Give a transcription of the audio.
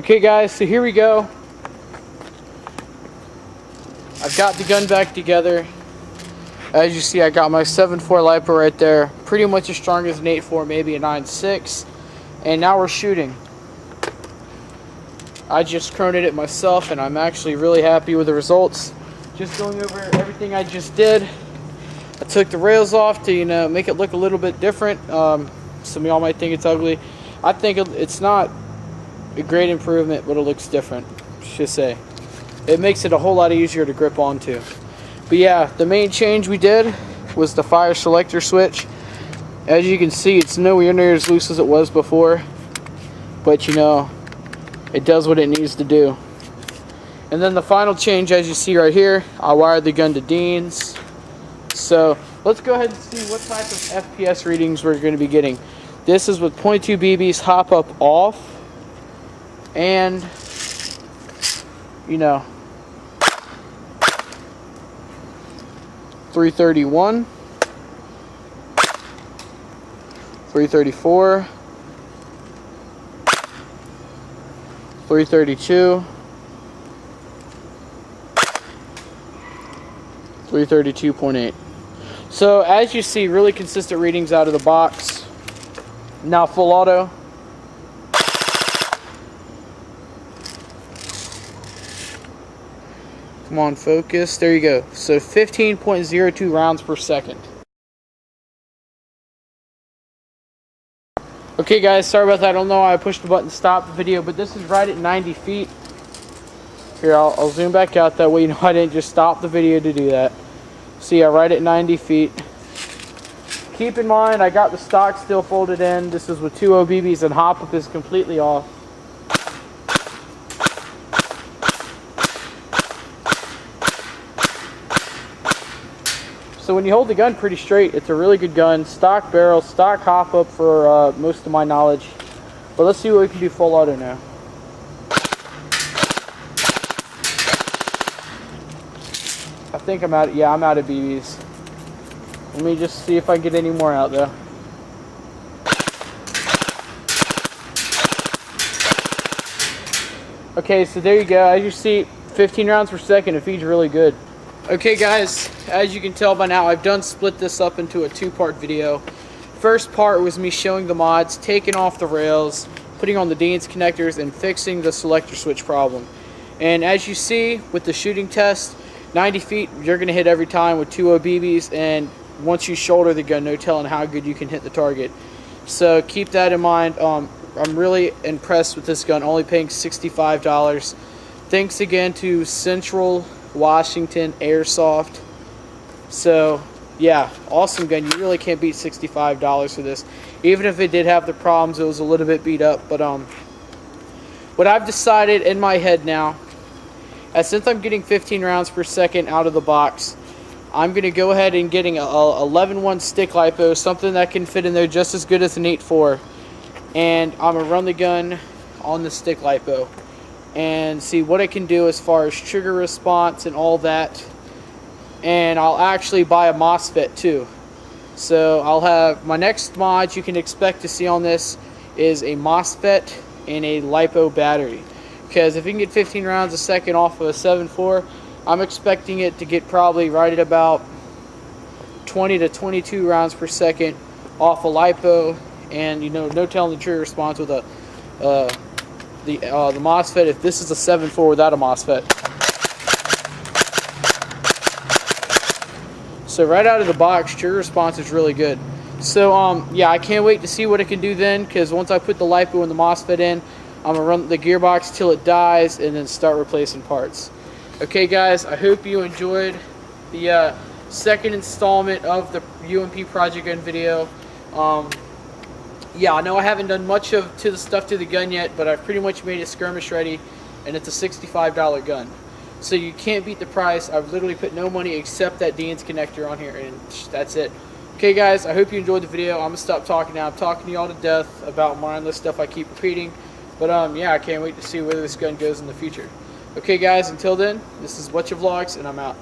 Okay guys, so here we go. I've got the gun back together. As you see, I got my 7.4 LiPo right there. Pretty much as strong as an 8.4, maybe a 9.6. And now we're shooting. I just chroned it myself and I'm actually really happy with the results. Just going over everything I just did. I took the rails off to, make it look a little bit different. Some of y'all might think it's ugly. I think it's not a great improvement, but it looks different, just say. It makes it a whole lot easier to grip onto. But yeah, the main change we did was the fire selector switch. As you can see, it's nowhere near as loose as it was before, but it does what it needs to do. And then the final change, as you see right here, I wired the gun to Dean's. So let's go ahead and see what type of FPS readings we're going to be getting. This is with .2 BBs, hop up off, and 331, 334, 332, 332.8. So as you see, really consistent readings out of the box. Now full auto. Come on, focus. There you go. So 15.02 rounds per second. Okay guys, sorry about that. I don't know why I pushed the button to stop the video, but this is right at 90 feet. Here, I'll zoom back out, that way I didn't just stop the video to do that. So yeah, right at 90 feet. Keep in mind, I got the stock still folded in. This is with 2 OBBs and hop up is completely off. So when you hold the gun pretty straight, it's a really good gun. Stock barrel, stock hop up for most of my knowledge. But let's see what we can do full auto now. I think I'm out. Yeah, I'm out of BBs. Let me just see if I get any more out though. Okay, so there you go. As you see, 15 rounds per second. It feeds really good. Okay guys, as you can tell by now, I've done split this up into a two-part video. First part was me showing the mods, taking off the rails, putting on the Dean's connectors, and fixing the selector switch problem. And as you see with the shooting test, 90 feet you're going to hit every time with 2 OBBs, and once you shoulder the gun, no telling how good you can hit the target. So keep that in mind. I'm really impressed with this gun, only paying $65. Thanks again to Central Washington Airsoft. So yeah, awesome gun. You really can't beat $65 for this. Even if it did have the problems, it was a little bit beat up. But what I've decided in my head now, since I'm getting 15 rounds per second out of the box, I'm going to go ahead and getting a 11.1 stick LiPo, something that can fit in there just as good as an 8.4. And I'm going to run the gun on the stick LiPo and see what it can do as far as trigger response and all that. And I'll actually buy a MOSFET too. So I'll have my next mod you can expect to see on this is a MOSFET and a LiPo battery. Because if you can get 15 rounds a second off of a 7.4, I'm expecting it to get probably right at about 20 to 22 rounds per second off a LiPo, and no telling the trigger response with the MOSFET if this is a 7.4 without a MOSFET. So right out of the box, trigger response is really good. So yeah, I can't wait to see what it can do then, because once I put the LiPo and the MOSFET in, I'm gonna run the gearbox till it dies and then start replacing parts. Okay guys, I hope you enjoyed the second installment of the UMP Project Gun video. Yeah, I know I haven't done much to the gun yet, but I've pretty much made it skirmish ready, and it's a $65 gun. So you can't beat the price. I've literally put no money except that Dean's connector on here, and that's it. Okay guys, I hope you enjoyed the video. I'm going to stop talking now. I'm talking to y'all to death about mindless stuff I keep repeating. But yeah, I can't wait to see where this gun goes in the future. Okay guys, until then, this is Whatcha Vlogs, and I'm out.